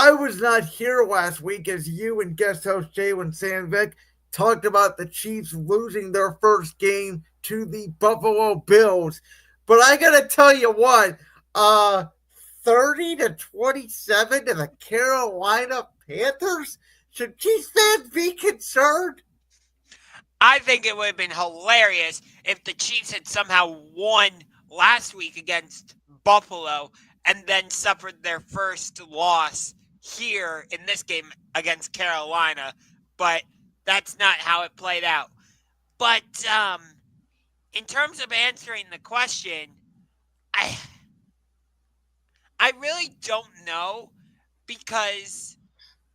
I was not here last week as you and guest host Jalen Sandvik talked about the Chiefs losing their first game to the Buffalo Bills. But I gotta tell you what, 30-27 to the Carolina Panthers? Should Chiefs fans be concerned? I think it would have been hilarious if the Chiefs had somehow won last week against Buffalo and then suffered their first loss here in this game against Carolina. But that's not how it played out. But in terms of answering the question, I I really don't know because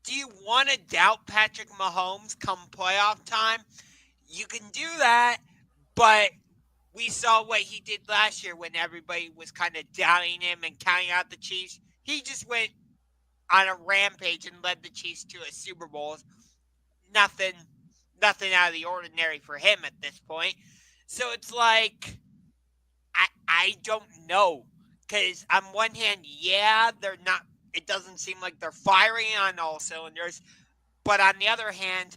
do you want to doubt Patrick Mahomes come playoff time? You can do that, but we saw what he did last year when everybody was kind of doubting him and counting out the Chiefs. He just went on a rampage and led the Chiefs to a Super Bowl. Nothing out of the ordinary for him at this point. So it's like I don't know. Because on one hand, yeah, they're not. It doesn't seem like they're firing on all cylinders. But on the other hand,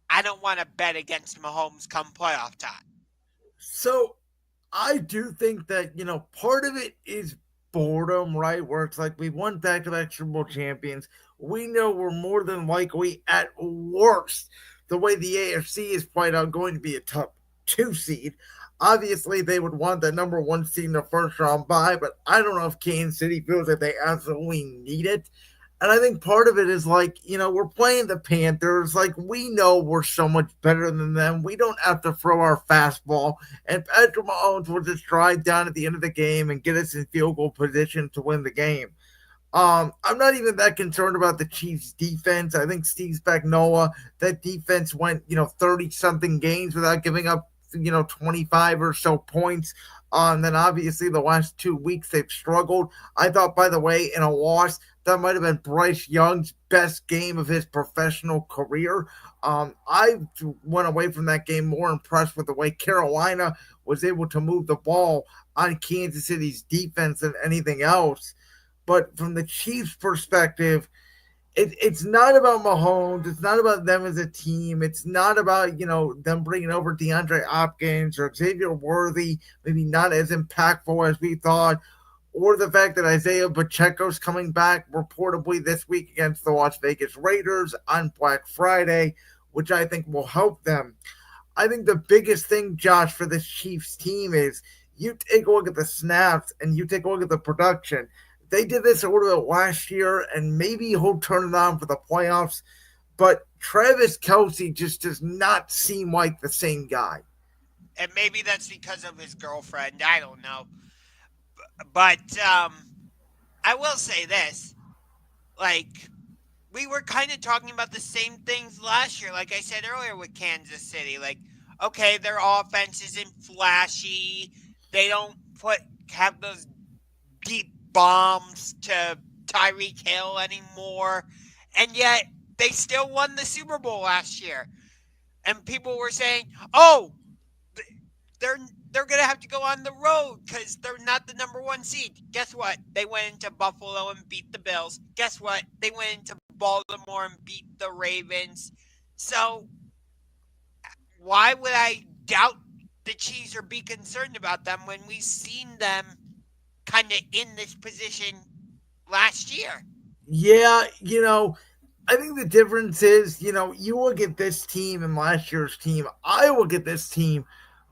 I don't want to bet against Mahomes come playoff time. So I do think that, part of it is boredom, right? Where it's like we won back-to-back Super Bowl champions. We know we're more than likely, at worst, the way the AFC is played out, going to be a top 2 seed. Obviously, they would want the number 1 seed in the first round bye, but I don't know if Kansas City feels that they absolutely need it. And I think part of it is like, we're playing the Panthers. Like, we know we're so much better than them. We don't have to throw our fastball. And Patrick Mahomes will just drive down at the end of the game and get us in field goal position to win the game. I'm not even that concerned about the Chiefs' defense. I think Steve Spagnuolo, that defense went, 30-something games without giving up 25 or so points. And then obviously the last 2 weeks they've struggled. I thought, by the way, in a loss, that might have been Bryce Young's best game of his professional career. I went away from that game more impressed with the way Carolina was able to move the ball on Kansas City's defense than anything else. But from the Chiefs' perspective, it's not about Mahomes. It's not about them as a team. It's not about, them bringing over DeAndre Hopkins or Xavier Worthy, maybe not as impactful as we thought, or the fact that Isaiah Pacheco's coming back reportedly this week against the Las Vegas Raiders on Black Friday, which I think will help them. I think the biggest thing, Josh, for this Chiefs team is you take a look at the snaps and you take a look at the production. They did this a little bit last year, and maybe he'll turn it on for the playoffs. But Travis Kelce just does not seem like the same guy. And maybe that's because of his girlfriend. I don't know. But I will say this. Like, we were kind of talking about the same things last year, like I said earlier with Kansas City. Like, okay, their offense isn't flashy. They don't have those deep bombs to Tyreek Hill anymore. And yet they still won the Super Bowl last year. And people were saying, oh, they're going to have to go on the road because they're not the number 1 seed. Guess what? They went into Buffalo and beat the Bills. Guess what? They went into Baltimore and beat the Ravens. So why would I doubt the Chiefs or be concerned about them when we've seen them kind of in this position last year? Yeah, I think the difference is, you look at this team and last year's team. I look at this team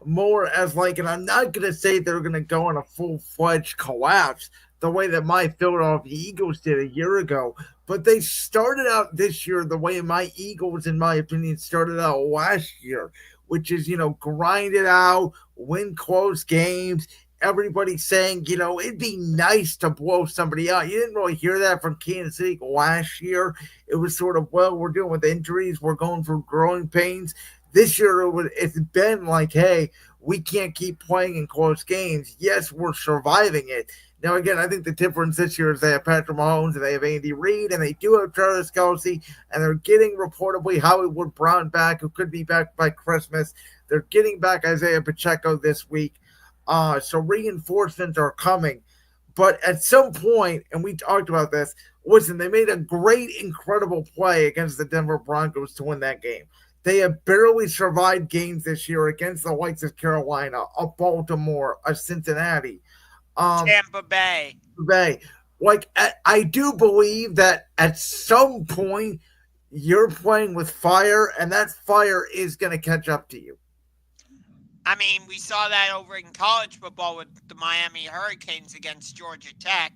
more as like, and I'm not going to say they're going to go on a full-fledged collapse the way that my Philadelphia Eagles did a year ago. But they started out this year the way my Eagles, in my opinion, started out last year, which is, grind it out, win close games. Everybody's saying, it'd be nice to blow somebody out. You didn't really hear that from Kansas City last year. It was sort of, well, we're dealing with injuries. We're going through growing pains. This year, it's been like, hey, we can't keep playing in close games. Yes, we're surviving it. Now, again, I think the difference this year is they have Patrick Mahomes and they have Andy Reid and they do have Travis Kelce, and they're getting reportedly Hollywood Brown back, who could be back by Christmas. They're getting back Isaiah Pacheco this week. So reinforcements are coming. But at some point, and we talked about this, Listen, they made a great, incredible play against the Denver Broncos to win that game. They have barely survived games this year against the likes of Carolina, of Baltimore, of Cincinnati. Um, Tampa Bay. they like I do believe that at some point you're playing with fire, and that fire is going to catch up to you. I mean, we saw that over in college football with the Miami Hurricanes against Georgia Tech.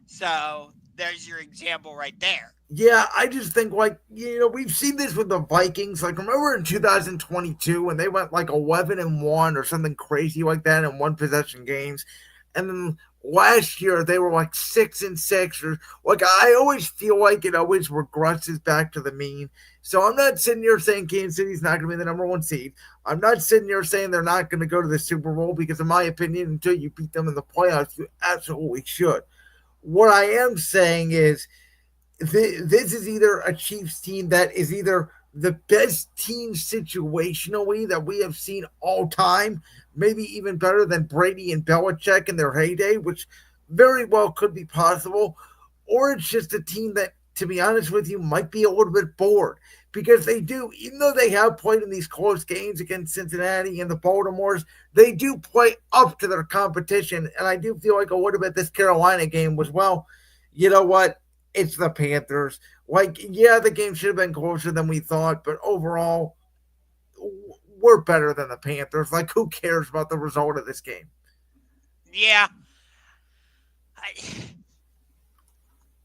So there's your example right there. Yeah, I just think we've seen this with the Vikings. Like remember in 2022 when they went like 11-1 or something crazy like that in one possession games, and then last year they were like 6-6 or like I always feel like it always regresses back to the mean. So I'm not sitting here saying Kansas City's not going to be the number one seed. I'm not sitting here saying they're not going to go to the Super Bowl because, in my opinion, until you beat them in the playoffs, you absolutely should. What I am saying is this is either a Chiefs team that is either the best team situationally that we have seen all time, maybe even better than Brady and Belichick in their heyday, which very well could be possible, or it's just a team that, to be honest with you, might be a little bit bored because they do, even though they have played in these close games against Cincinnati and the Baltimores, they do play up to their competition. And I do feel like a little bit this Carolina game was, well, you know what? It's the Panthers. Like, yeah, the game should have been closer than we thought, but overall, we're better than the Panthers. Like, who cares about the result of this game? Yeah. I,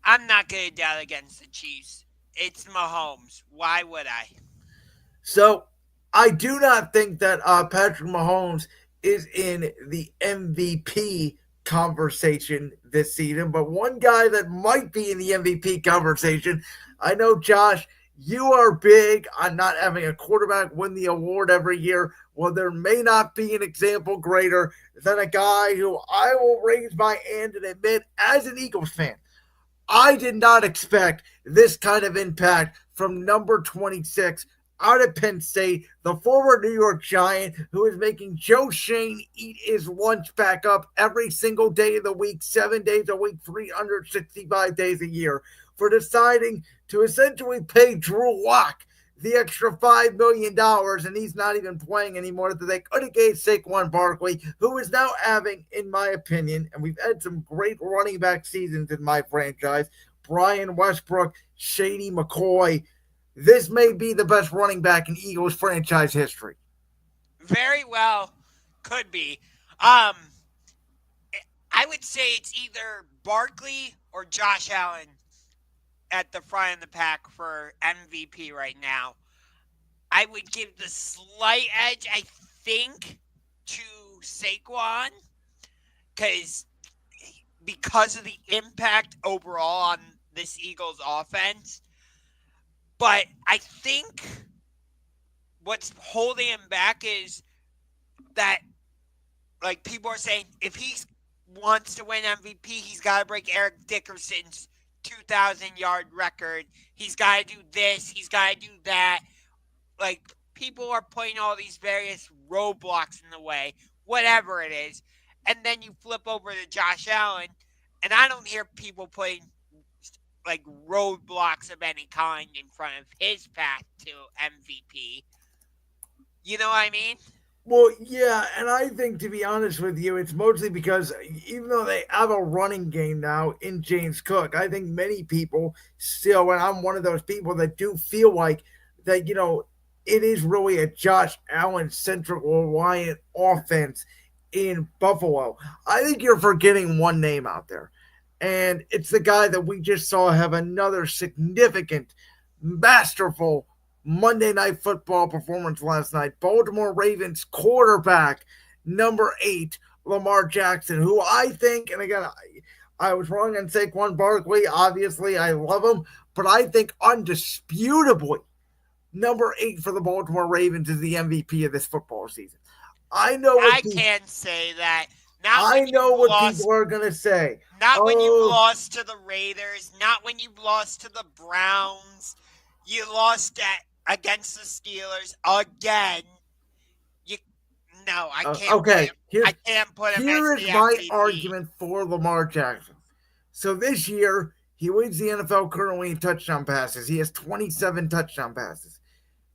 I'm not going to doubt against the Chiefs. It's Mahomes. Why would I? So, I do not think that Patrick Mahomes is in the MVP conversation this season, but one guy that might be in the MVP conversation, I know, Josh, you are big on not having a quarterback win the award every year. Well, there may not be an example greater than a guy who I will raise my hand and admit, as an Eagles fan, I did not expect this kind of impact from number 26 out of Penn State, the former New York Giant, who is making Joe Shane eat his lunch back up every single day of the week, 7 days a week, 365 days a year, for deciding to essentially pay Drew Lock the extra $5 million, and he's not even playing anymore. That they could have gave Saquon Barkley, who is now having, in my opinion, and we've had some great running back seasons in my franchise, Brian Westbrook, Shady McCoy. This may be the best running back in Eagles franchise history. Very well could be. Um, I would say it's either Barkley or Josh Allen at the front of the pack for MVP right now. I would give the slight edge, I think, to Saquon because because of the impact overall on this Eagles offense. But I think what's holding him back is that, like, people are saying if he wants to win MVP, he's got to break Eric Dickerson's 2,000-yard record. He's got to do this. He's got to do that. Like, people are putting all these various roadblocks in the way, whatever it is. And then you flip over to Josh Allen, and I don't hear people putting like roadblocks of any kind in front of his path to MVP. You know what I mean? Well, yeah, and I think, to be honest with you, it's mostly because even though they have a running game now in James Cook, I think many people still, and I'm one of those people that do feel like that, it is really a Josh Allen centric reliant offense in Buffalo. I think you're forgetting one name out there, and it's the guy that we just saw have another significant, masterful Monday Night Football performance last night. Baltimore Ravens quarterback number 8, Lamar Jackson, who I think, and again, I was wrong on Saquon Barkley. Obviously, I love him, but I think undisputably number 8 for the Baltimore Ravens is the MVP of this football season. I know what I people, can't say that. Not I when know you've what lost. people are gonna say. Not when you've Oh, lost to the Raiders. Not when you've lost to the Browns. You lost against the Steelers again. You no, I can't put okay. him. I can't put him as Here the is my MVP. argument for Lamar Jackson. So this year He leads the NFL currently in touchdown passes. He has 27 touchdown passes.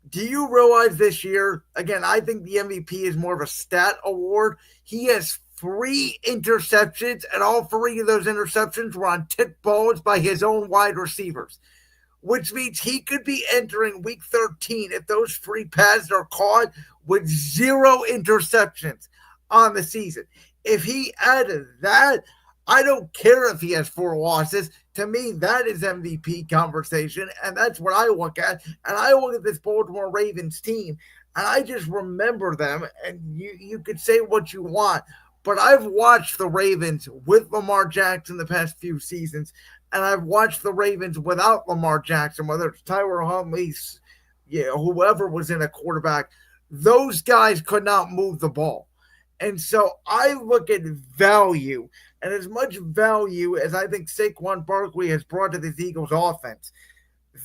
Do you realize this year, again, I think the MVP is more of a stat award. He has 3 interceptions, and all 3 of those interceptions were on tipped balls by his own wide receivers, which means he could be entering week 13 if those 3 passes are caught with 0 interceptions on the season. If he added that, I don't care if he has 4 losses. To me, that is MVP conversation, and that's what I look at. And I look at this Baltimore Ravens team, and I just remember them, and you could say what you want, but I've watched the Ravens with Lamar Jackson the past few seasons, and I've watched the Ravens without Lamar Jackson, whether it's Tyler Huntley, whoever was in a quarterback. Those guys could not move the ball. And so I look at value, and as much value as I think Saquon Barkley has brought to this Eagles offense,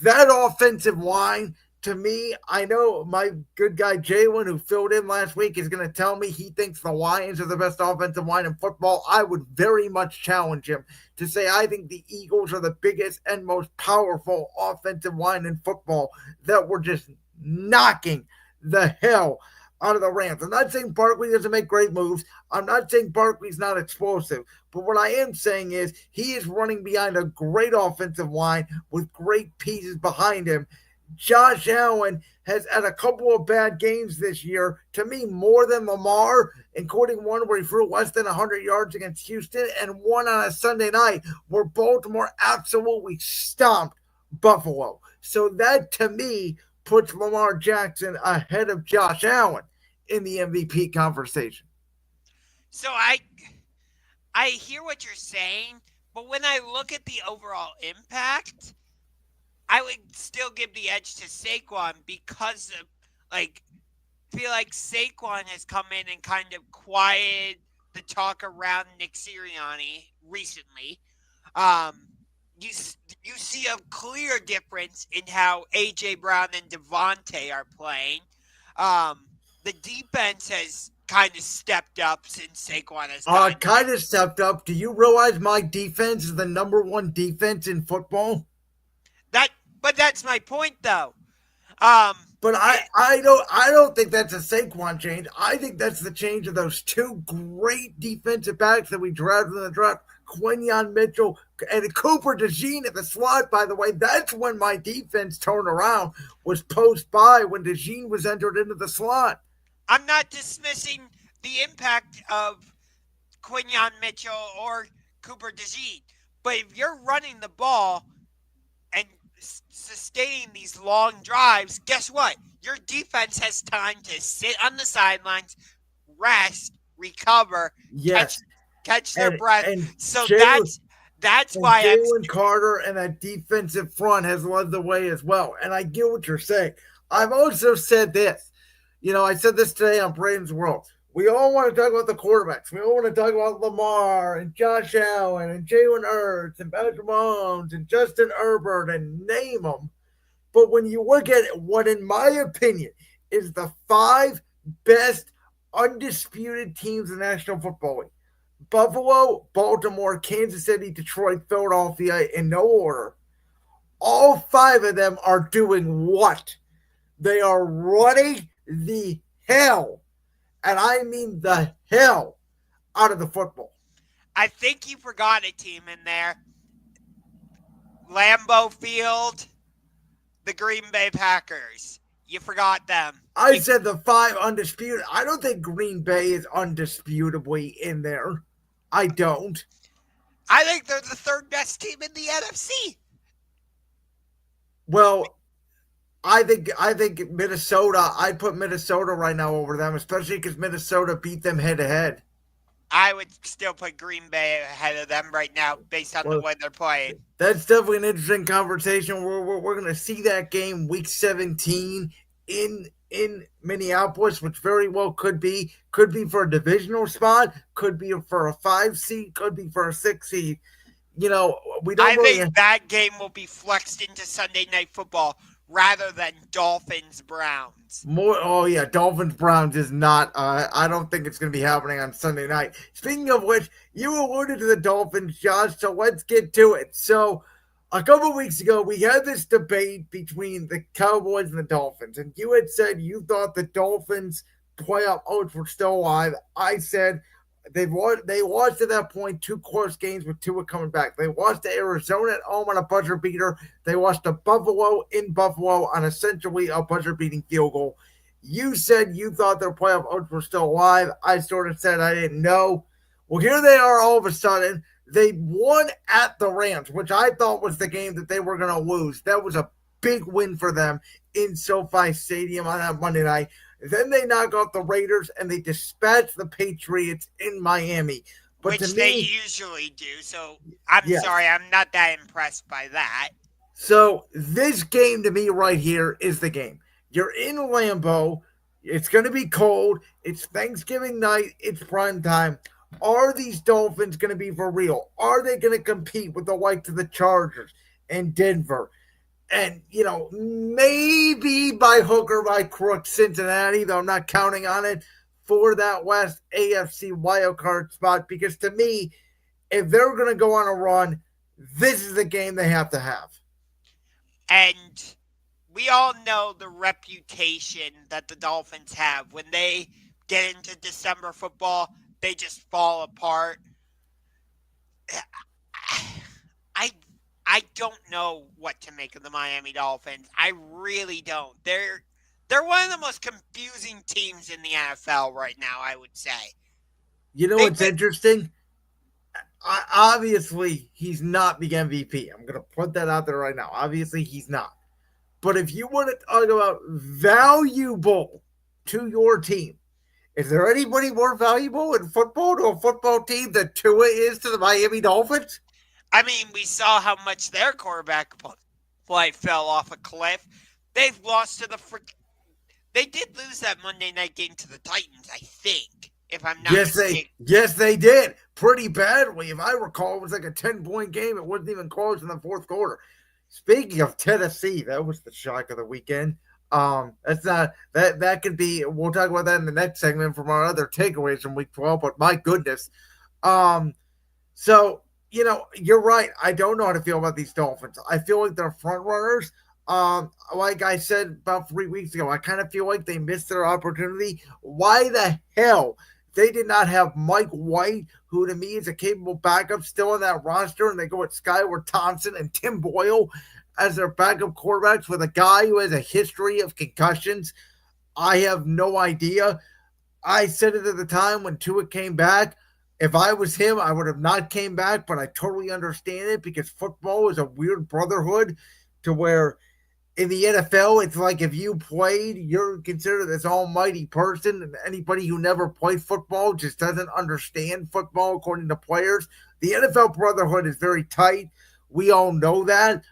that offensive line, to me, I know my good guy Jalen, who filled in last week, is going to tell me he thinks the Lions are the best offensive line in football. I would very much challenge him to say I think the Eagles are the biggest and most powerful offensive line in football, that were just knocking the hell out of the Rams. I'm not saying Barkley doesn't make great moves. I'm not saying Barkley's not explosive. But what I am saying is he is running behind a great offensive line with great pieces behind him. Josh Allen has had a couple of bad games this year, to me, more than Lamar, including one where he threw less than 100 yards against Houston, and one on a Sunday night where Baltimore absolutely stomped Buffalo. So that, to me, puts Lamar Jackson ahead of Josh Allen in the MVP conversation. So I hear what you're saying, but when I look at the overall impact, I would still give the edge to Saquon because of, feel like Saquon has come in and kind of quieted the talk around Nick Sirianni recently. You see a clear difference in how A.J. Brown and Devontae are playing. The defense has kind of stepped up since Saquon has gotten kind of stepped up. Do you realize my defense is the number 1 defense in football? But that's my point, though. But I don't think that's a Saquon change. I think that's the change of those 2 great defensive backs that we drafted in the draft, Quinyon Mitchell and Cooper DeJean at the slot. By the way, that's when my defense turned around, was post-bye when DeJean was entered into the slot. I'm not dismissing the impact of Quinyon Mitchell or Cooper DeJean, but if you're running the ball and sustaining these long drives, guess what? Your defense has time to sit on the sidelines, rest, recover, catch their breath. So that's why Jalen Carter and that defensive front has led the way as well. And I get what you're saying. I've also said this. I said this today on Braden's World. We all want to talk about the quarterbacks. We all want to talk about Lamar and Josh Allen and Jalen Hurts and Patrick Mahomes and Justin Herbert and name them. But when you look at what, in my opinion, is the 5 best undisputed teams in the National Football League, Buffalo, Baltimore, Kansas City, Detroit, Philadelphia, in no order, all 5 of them are doing what? They are running the hell, and I mean the hell, out of the football. I think you forgot a team in there. Lambeau Field, the Green Bay Packers. You forgot them. I said the 5 undisputed. I don't think Green Bay is undisputably in there. I don't. I think they're the 3rd best team in the NFC. Well, I think Minnesota, I'd put Minnesota right now over them, especially because Minnesota beat them head-to-head. I would still put Green Bay ahead of them right now based on the way they're playing. That's definitely an interesting conversation. We're going to see that game week 17 in Minneapolis, which very well could be for a divisional spot, could be for a 5 seed, could be for a 6 seed. We don't. I think that game will be flexed into Sunday Night Football rather than Dolphins-Browns. Dolphins-Browns is not. I don't think it's going to be happening on Sunday night. Speaking of which, you alluded to the Dolphins, Josh, so let's get to it. So A couple weeks ago, we had this debate between the Cowboys and the Dolphins, and you had said you thought the Dolphins' playoff odds were still alive. I said they lost at that point two close games with Tua coming back. They lost to Arizona at home on a buzzer beater. They lost to Buffalo in Buffalo on essentially a buzzer beating field goal. You said you thought their playoff odds were still alive. I sort of said I didn't know. Well, here they are all of a sudden. They won at the Rams, which I thought was the game that they were going to lose. That was a big win for them in SoFi Stadium on that Monday night. Then they knock off the Raiders and they dispatch the Patriots in Miami. But to Which they me, usually do. So I'm yes. sorry, I'm not that impressed by that. So this game to me right here is the game. You're in Lambeau. It's going to be cold. It's Thanksgiving night. It's prime time. Are these Dolphins going to be for real? Are they going to compete with the likes of the Chargers and Denver? And, maybe by hook or by crook, Cincinnati, though I'm not counting on it, for that West AFC wildcard spot. Because to me, if they're going to go on a run, this is the game they have to have. And we all know the reputation that the Dolphins have. When they get into December football, they just fall apart. I don't know what to make of the Miami Dolphins. I really don't. They're one of the most confusing teams in the NFL right now, I would say. You know They what's interesting? Obviously, he's not the MVP. I'm going to put that out there right now. Obviously, he's not. But if you want to talk about valuable to your team, is there anybody more valuable in football to a football team than Tua is to the Miami Dolphins? I mean, we saw how much their quarterback play fell off a cliff. They've lost to the They did lose that Monday night game to the Titans, I think, if I'm not mistaken. Yes they did pretty badly. If I recall, it was like a 10-point game. It wasn't even close in the fourth quarter. Speaking of Tennessee, that was the shock of the weekend. That's not that could be. We'll talk about that in the next segment from our other takeaways from Week 12. But my goodness, so you're right. I don't know how to feel about these Dolphins. I feel like they're front runners. Like I said about 3 weeks ago, I kind of feel like they missed their opportunity. Why the hell they did not have Mike White, who to me is a capable backup, still on that roster, and they go with Skylar Thompson and Tim Boyle as their backup quarterbacks with a guy who has a history of concussions? I have no idea. I said it at the time when Tua came back. If I was him, I would have not came back, but I totally understand it because football is a weird brotherhood to where in the NFL, it's like if you played, you're considered this almighty person, and anybody who never played football just doesn't understand football according to players. The NFL brotherhood is very tight. We all know that.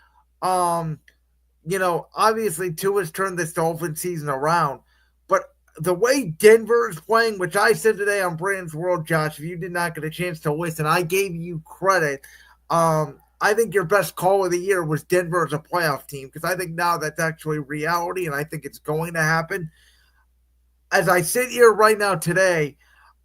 Um, Obviously Tua's turned this Dolphin season around, but the way Denver is playing, which I said today on Brandon's World, Josh, if you did not get a chance to listen, I gave you credit. I think your best call of the year was Denver as a playoff team because I think now that's actually reality and I think it's going to happen. As I sit here right now today,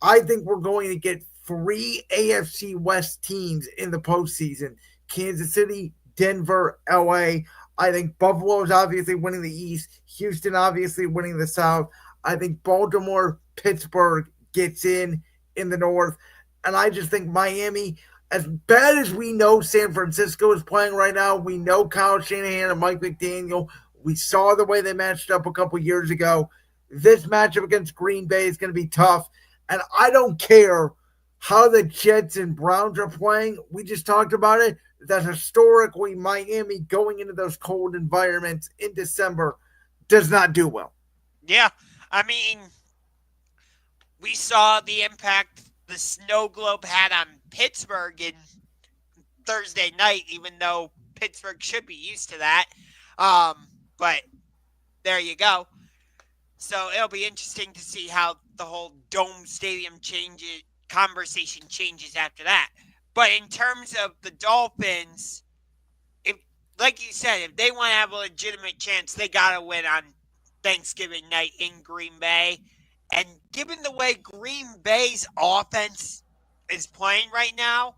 I think we're going to get three AFC West teams in the postseason: Kansas City, Denver, LA. I think Buffalo is obviously winning the East, Houston obviously winning the South. I think Baltimore, Pittsburgh gets in the North. And I just think Miami, as bad as we know San Francisco is playing right now, we know Kyle Shanahan and Mike McDaniel. We saw the way they matched up a couple years ago. This matchup against Green Bay is going to be tough. And I don't care how the Jets and Browns are playing. We just talked about it. That historically Miami going into those cold environments in December does not do well. Yeah, I mean, we saw the impact the snow globe had on Pittsburgh in Thursday night, even though Pittsburgh should be used to that. But there you go. So it'll be interesting to see how the whole dome stadium conversation changes after that. But in terms of the Dolphins, if like you said, if they want to have a legitimate chance, they gotta win on Thanksgiving night in Green Bay. And given the way Green Bay's offense is playing right now,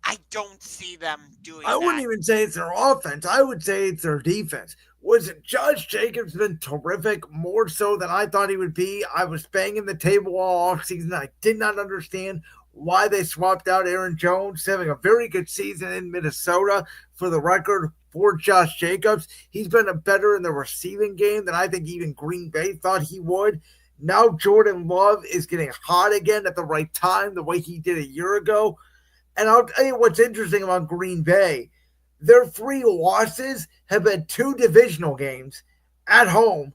I don't see them doing I wouldn't that. even say it's their offense. I would say it's their defense. Was Josh Jacobs been terrific, more so than I thought he would be? I was banging the table all offseason. I did not understand why they swapped out Aaron Jones, having a very good season in Minnesota. For the record, for Josh Jacobs, he's been a better in the receiving game than I think even Green Bay thought he would. Now Jordan Love is getting hot again at the right time, the way he did a year ago. And I'll tell you what's interesting about Green Bay. Their three losses have been two divisional games at home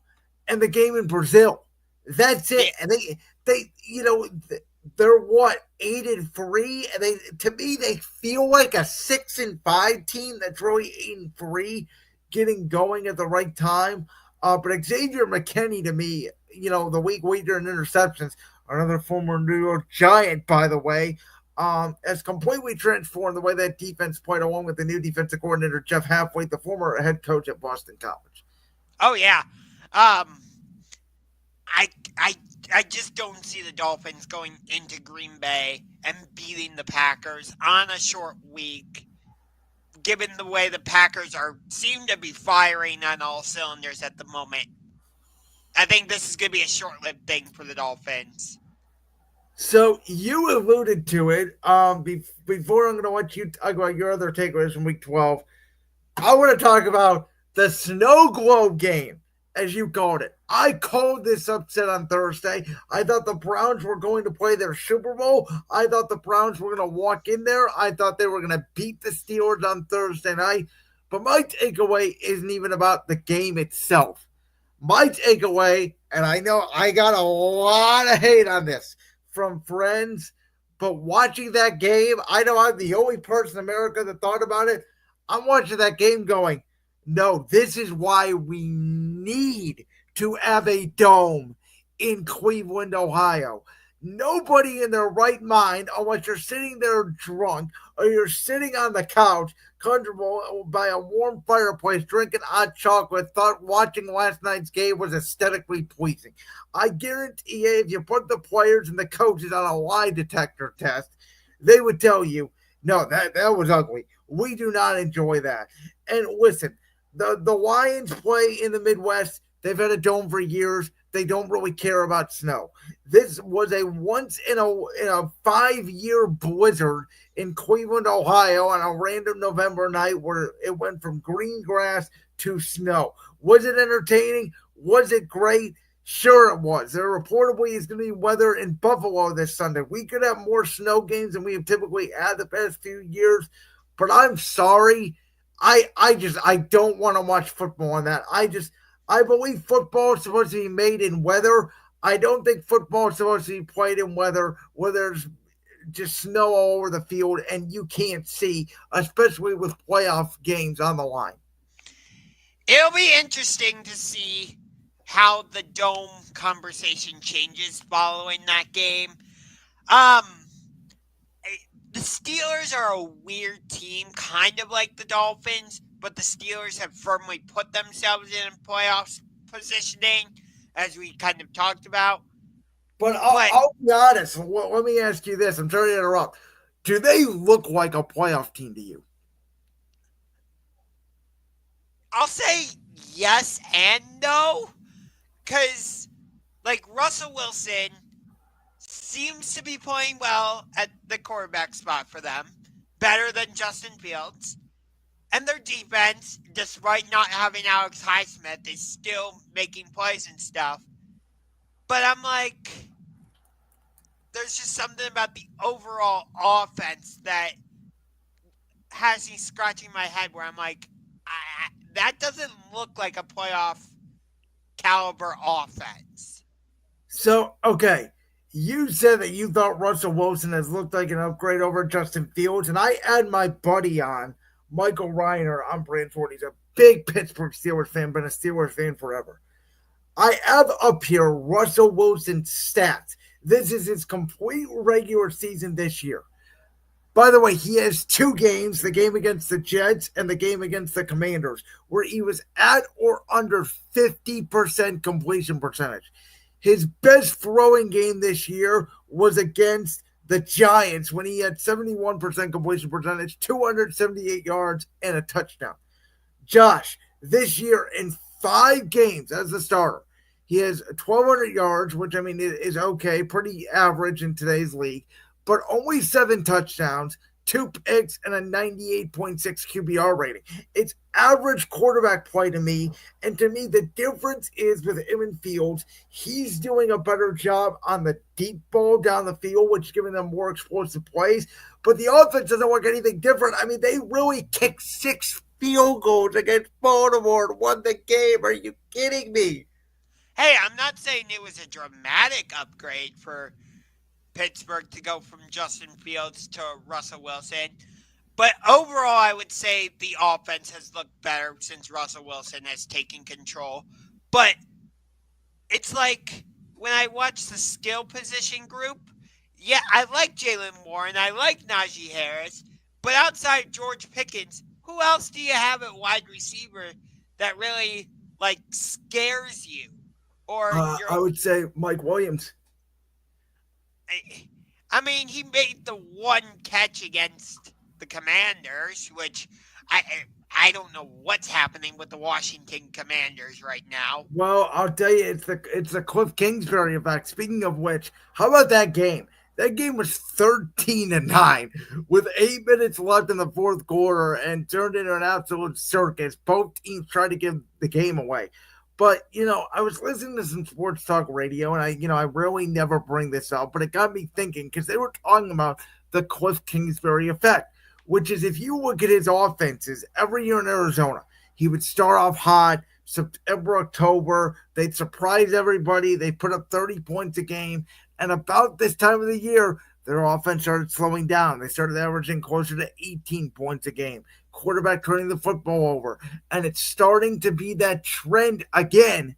and the game in Brazil. That's Yeah, it. And they're what, 8-3? And to me, they feel like a 6-5 team that's really 8-3, getting going at the right time. But Xavier McKinney, to me, the weak leader in interceptions, another former New York Giant, by the way, has completely transformed the way that defense played, along with the new defensive coordinator Jeff Halfway, the former head coach at Boston College. Oh yeah. Um, I I I just don't see the Dolphins going into Green Bay and beating the Packers on a short week. Given the way the Packers seem to be firing on all cylinders at the moment, I think this is going to be a short-lived thing for the Dolphins. So you alluded to it. Before I'm going to let you talk about your other takeaways from Week 12, I want to talk about the snow globe game, as you called it. I called this upset on Thursday. I thought the Browns were going to play their Super Bowl. I thought the Browns were going to walk in there. I thought they were going to beat the Steelers on Thursday night. But my takeaway isn't even about the game itself. My takeaway, and I know I got a lot of hate on this from friends, but watching that game, I know I'm the only person in America that thought about it. I'm watching that game going, no, this is why we need to have a dome in Cleveland, Ohio. Nobody in their right mind, unless you're sitting there drunk or you're sitting on the couch, comfortable by a warm fireplace, drinking hot chocolate, thought watching last night's game was aesthetically pleasing. I guarantee you, if you put the players and the coaches on a lie detector test, they would tell you, no, that was ugly. We do not enjoy that. And listen, the Lions play in the Midwest. They've had a dome for years. They don't really care about snow. This was a once in a 5-year blizzard in Cleveland, Ohio, on a random November night where it went from green grass to snow. Was it entertaining? Was it great? Sure it was. There reportedly is going to be weather in Buffalo this Sunday. We could have more snow games than we have typically had the past few years, but I'm sorry. I don't want to watch football on that. I believe football is supposed to be made in weather. I don't think football is supposed to be played in weather where there's just snow all over the field and you can't see, especially with playoff games on the line. It'll be interesting to see how the dome conversation changes following that game. The Steelers are a weird team, kind of like the Dolphins, but the Steelers have firmly put themselves in playoff positioning, as we kind of talked about. But I'll be honest. Let me ask you this. I'm sorry to interrupt. Do they look like a playoff team to you? I'll say yes and no, because, like, Russell Wilson seems to be playing well at the quarterback spot for them, better than Justin Fields. And their defense, despite not having Alex Highsmith, is still making plays and stuff. But I'm like, there's just something about the overall offense that has me scratching my head where I'm like, that doesn't look like a playoff caliber offense. So, okay. You said that you thought Russell Wilson has looked like an upgrade over Justin Fields, and I had my buddy on, Michael Reiner, on Brantford. He's a big Pittsburgh Steelers fan, been a Steelers fan forever. I have up here Russell Wilson's stats. This is his complete regular season this year. By the way, he has two games, the game against the Jets and the game against the Commanders, where he was at or under 50% completion percentage. His best throwing game this year was against the the Giants when he had 71% completion percentage, 278 yards, and a touchdown. Josh, this year in 5 games as a starter, he has 1,200 yards, which I mean is okay, pretty average in today's league, but only 7 touchdowns, 2 picks, and a 98.6 QBR rating. It's average quarterback play to me. And to me, the difference is with him in Fields, he's doing a better job on the deep ball down the field, which is giving them more explosive plays. But the offense doesn't work anything different. I mean, they really kicked 6 field goals against Baltimore and won the game. Are you kidding me? Hey, I'm not saying it was a dramatic upgrade for Pittsburgh to go from Justin Fields to Russell Wilson. But overall, I would say the offense has looked better since Russell Wilson has taken control. But it's like when I watch the skill position group, yeah, I like Jalen Warren, I like Najee Harris, but outside George Pickens, who else do you have at wide receiver that really like scares you? Or I you're would say Mike Williams. I mean, he made the one catch against the Commanders, which I don't know what's happening with the Washington Commanders right now. Well, I'll tell you, it's the Cliff Kingsbury effect. Speaking of which, how about that game? That game was 13-9 with 8 minutes left in the fourth quarter and turned into an absolute circus. Both teams tried to give the game away. But, I was listening to some sports talk radio, and I really never bring this up, but it got me thinking because they were talking about the Cliff Kingsbury effect, which is if you look at his offenses every year in Arizona, he would start off hot, September, October, they'd surprise everybody, they put up 30 points a game, and about this time of the year, their offense started slowing down. They started averaging closer to 18 points a game. Quarterback turning the football over. And it's starting to be that trend again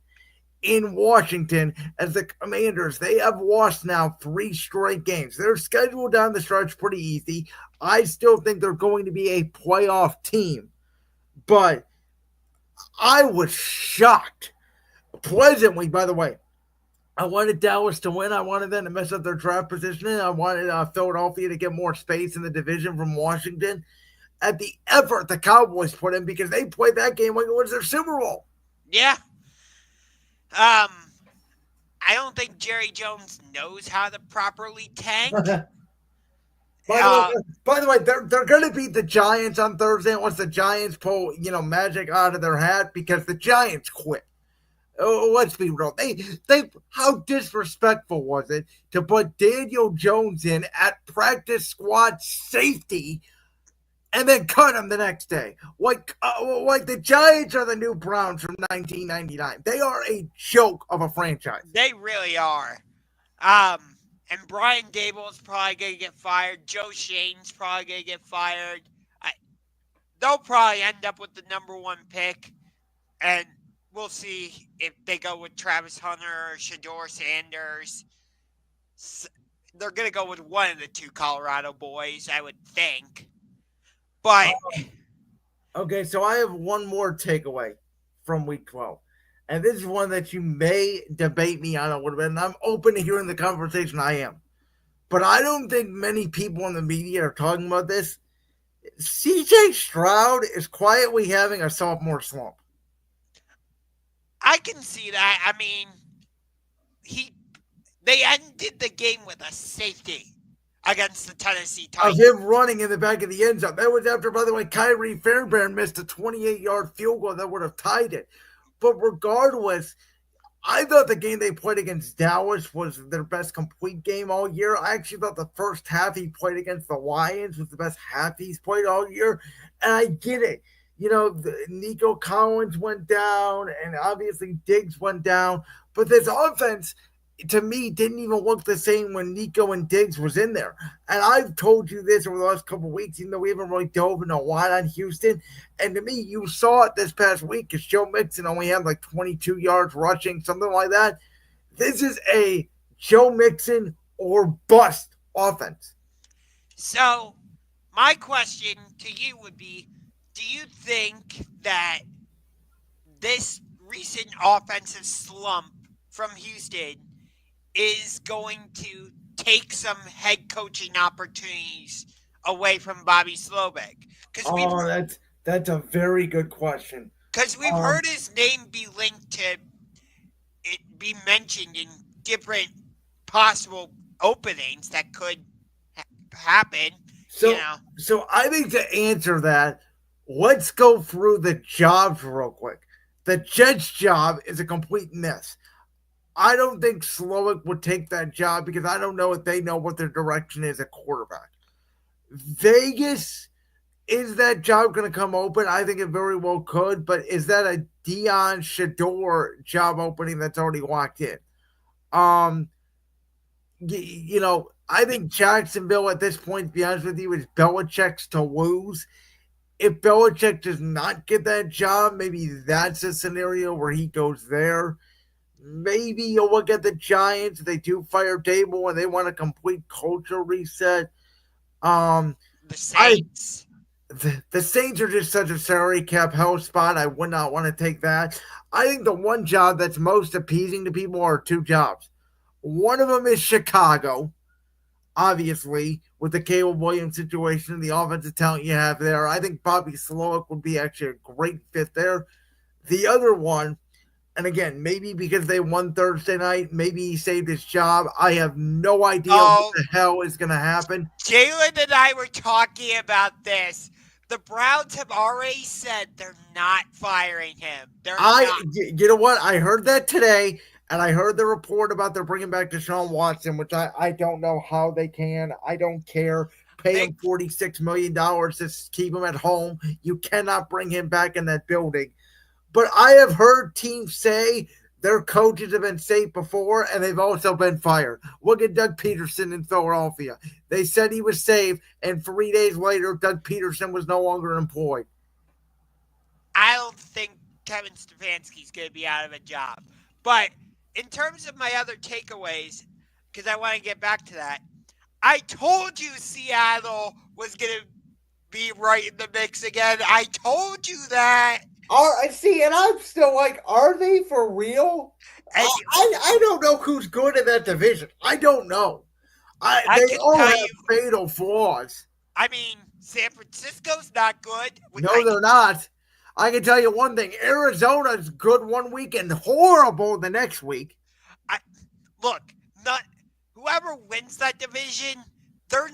in Washington as the Commanders. They have lost now 3 straight games. Their schedule down the stretch pretty easy. I still think they're going to be a playoff team. But I was shocked. Pleasantly, by the way. I wanted Dallas to win. I wanted them to mess up their draft positioning. I wanted Philadelphia to get more space in the division from Washington. At the effort the Cowboys put in because they played that game like it was their Super Bowl. Yeah. I don't think Jerry Jones knows how to properly tank. By the way, they're going to beat the Giants on Thursday once the Giants pull, magic out of their hat because the Giants quit. Oh, let's be real. They how disrespectful was it to put Daniel Jones in at practice squad safety and then cut him the next day? Like the Giants are the new Browns from 1999. They are a joke of a franchise. They really are. And Brian Dable's probably going to get fired. Joe Shane's probably going to get fired. They'll probably end up with the number 1 pick, and we'll see if they go with Travis Hunter or Shedeur Sanders. They're going to go with one of the 2 Colorado boys, I would think. But okay, so I have one more takeaway from Week 12. And this is one that you may debate me on a little bit, and I'm open to hearing the conversation. I am. But I don't think many people in the media are talking about this. CJ Stroud is quietly having a sophomore slump. I can see that. I mean, they ended the game with a safety against the Tennessee Titans. Of him running in the back of the end zone. That was after, by the way, Kyrie Fairbairn missed a 28-yard field goal that would have tied it. But regardless, I thought the game they played against Dallas was their best complete game all year. I actually thought the first half he played against the Lions was the best half he's played all year. And I get it. Nico Collins went down, and obviously Diggs went down. But this offense, to me, didn't even look the same when Nico and Diggs was in there. And I've told you this over the last couple of weeks, even though we haven't really dove into a lot on Houston. And to me, you saw it this past week because Joe Mixon only had like 22 yards rushing, something like that. This is a Joe Mixon or bust offense. So my question to you would be, do you think that this recent offensive slump from Houston is going to take some head coaching opportunities away from Bobby Slovic? Because we've Oh, that's a very good question. because we've Um, heard his name be linked to it be mentioned in different possible openings that could happen. You so know, so I think to answer that, let's go through the jobs real quick. The Jets job is a complete mess. I don't think Slowick would take that job because I don't know if they know what their direction is at quarterback. Vegas, is that job going to come open? I think it very well could, but is that a Dion Shador job opening that's already locked in? Um, I think Jacksonville at this point, to be honest with you, is Belichick's to lose. If Belichick does not get that job, maybe that's a scenario where he goes there. Maybe you'll look at the Giants. They do fire Dable and they want a complete culture reset. Um, the I Saints. the Saints are just such a salary cap hell spot. I would not want to take that. I think the one job that's most appeasing to people are two jobs. One of them is Chicago, obviously, with the Caleb Williams situation, the offensive talent you have there. I think Bobby Slowick would be actually a great fit there. The other one, and again, maybe because they won Thursday night, maybe he saved his job. I have no idea what Oh, the hell is going to happen. Jalen and I were talking about this. The Browns have already said they're not firing him. They're not. You know what? I heard that today, and I heard the report about they're bringing back Deshaun Watson, which I don't know how they can. I don't care. Pay They him $46 million to keep him at home. You cannot bring him back in that building. But I have heard teams say their coaches have been safe before, and they've also been fired. Look at Doug Peterson in Philadelphia. They said he was safe, and 3 days later, Doug Peterson was no longer employed. I don't think Kevin Stefanski's going to be out of a job. But in terms of my other takeaways, because I want to get back to that, I told you Seattle was going to be right in the mix again. I told you that. I see, and I'm still like, are they for real? And I don't know who's good in that division. I don't know. I They can all tell have you, fatal flaws. I mean, San Francisco's not good. No, they're not. I can tell you one thing: Arizona's good one week and horrible the next week. I look, not whoever wins that division, they're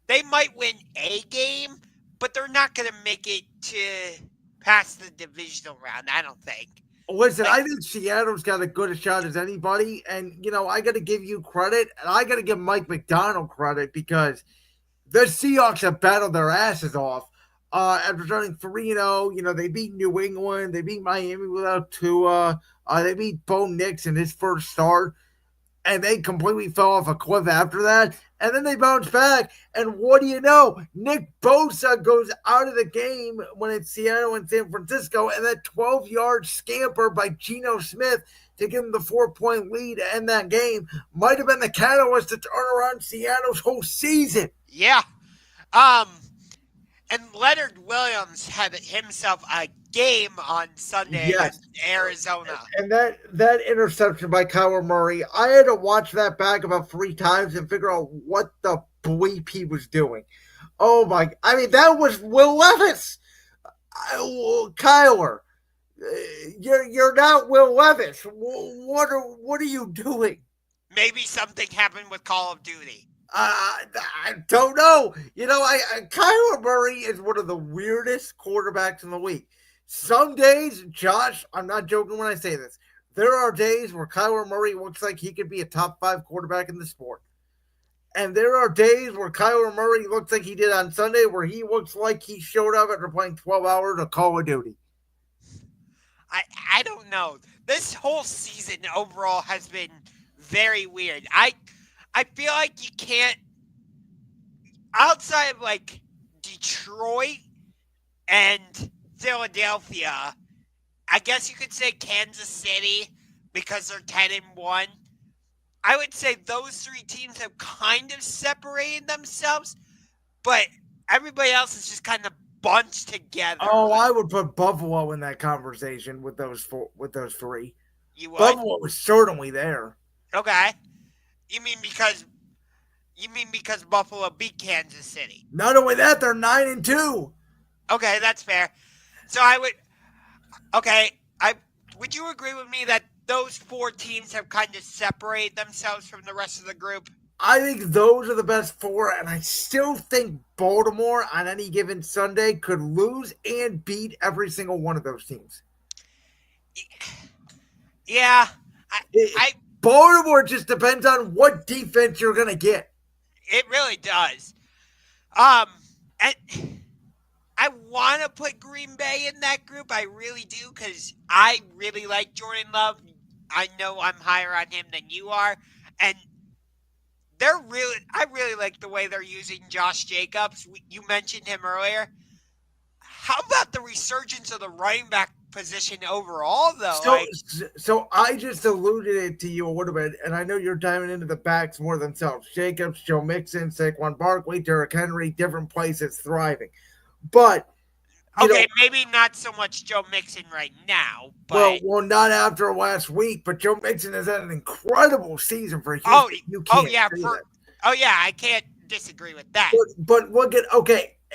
they might win a game, but they're not going to make it to past the divisional round. I don't think. Listen, Like, I think Seattle's got as good a shot as anybody, and I got to give you credit, and I got to give Mike McDonald credit because the Seahawks have battled their asses off. After starting 3-0, they beat New England, they beat Miami without Tua, they beat Bo Nix in his first start, and they completely fell off a cliff after that. And then they bounced back. And what do you know? Nick Bosa goes out of the game when it's Seattle and San Francisco, and that 12-yard scamper by Geno Smith to give him the 4-point lead to end that game might have been the catalyst to turn around Seattle's whole season. yeah. And Leonard Williams had himself a game on Sunday Yes. against Arizona. And that interception by Kyler Murray, I had to watch that back about 3 times and figure out what the bleep he was doing. Oh my! I mean, that was Will Levis. Kyler, you're not Will Levis. What are you doing? Maybe something happened with Call of Duty. I don't know. Kyler Murray is one of the weirdest quarterbacks in the league. Some days, Josh, I'm not joking when I say this. There are days where Kyler Murray looks like he could be a top 5 quarterback in the sport. And there are days where Kyler Murray looks like he did on Sunday, where he looks like he showed up after playing 12 hours of Call of Duty. I don't know. This whole season overall has been very weird. I feel like you can't, outside of like Detroit and Philadelphia, I guess you could say Kansas City because they're 10-1. I would say those 3 teams have kind of separated themselves, but everybody else is just kind of bunched together. Oh, I would put Buffalo in that conversation with those 3. You would? Buffalo was certainly there. Okay. You mean because You mean because Buffalo beat Kansas City? Not only that, they're 9-2. Okay, that's fair. So I would. Okay, I would you agree with me that those four teams have kind of separated themselves from the rest of the group? I think those are the best four, and I still think Baltimore on any given Sunday could lose and beat every single one of those teams. Yeah, I, It, I Baltimore just depends on what defense you're going to get. it really does. Um, and I want to put Green Bay in that group. I really do because I really like Jordan Love. I know I'm higher on him than you are, and I really like the way they're using Josh Jacobs. You mentioned him earlier. How about the resurgence of the running back position overall, though? So, so I just alluded it to you a little bit, and I know you're diving into the backs more themselves. Jacobs, Joe Mixon, Saquon Barkley, Derrick Henry, different places thriving. But okay, maybe not so much Joe Mixon right now, but well, not after last week. But Joe Mixon has had an incredible season for Houston. I can't disagree with that. But look at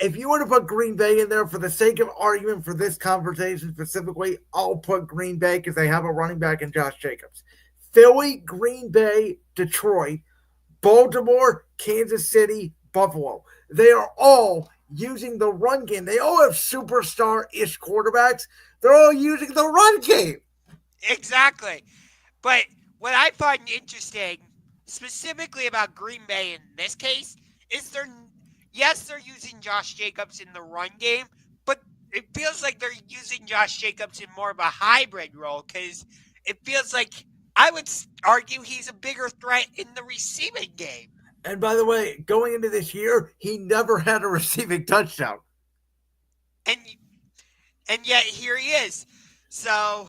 if you want to put Green Bay in there for the sake of argument for this conversation specifically, I'll put Green Bay because they have a running back in Josh Jacobs. Philly, Green Bay, Detroit, Baltimore, Kansas City, Buffalo. They are all using the run game. They all have superstar-ish quarterbacks. They're all using the run game. Exactly. But what I find interesting, specifically about Green Bay in this case, is they're using Josh Jacobs in the run game, but it feels like they're using Josh Jacobs in more of a hybrid role because it feels like I would argue he's a bigger threat in the receiving game. And by the way, going into this year, he never had a receiving touchdown. And yet here he is. So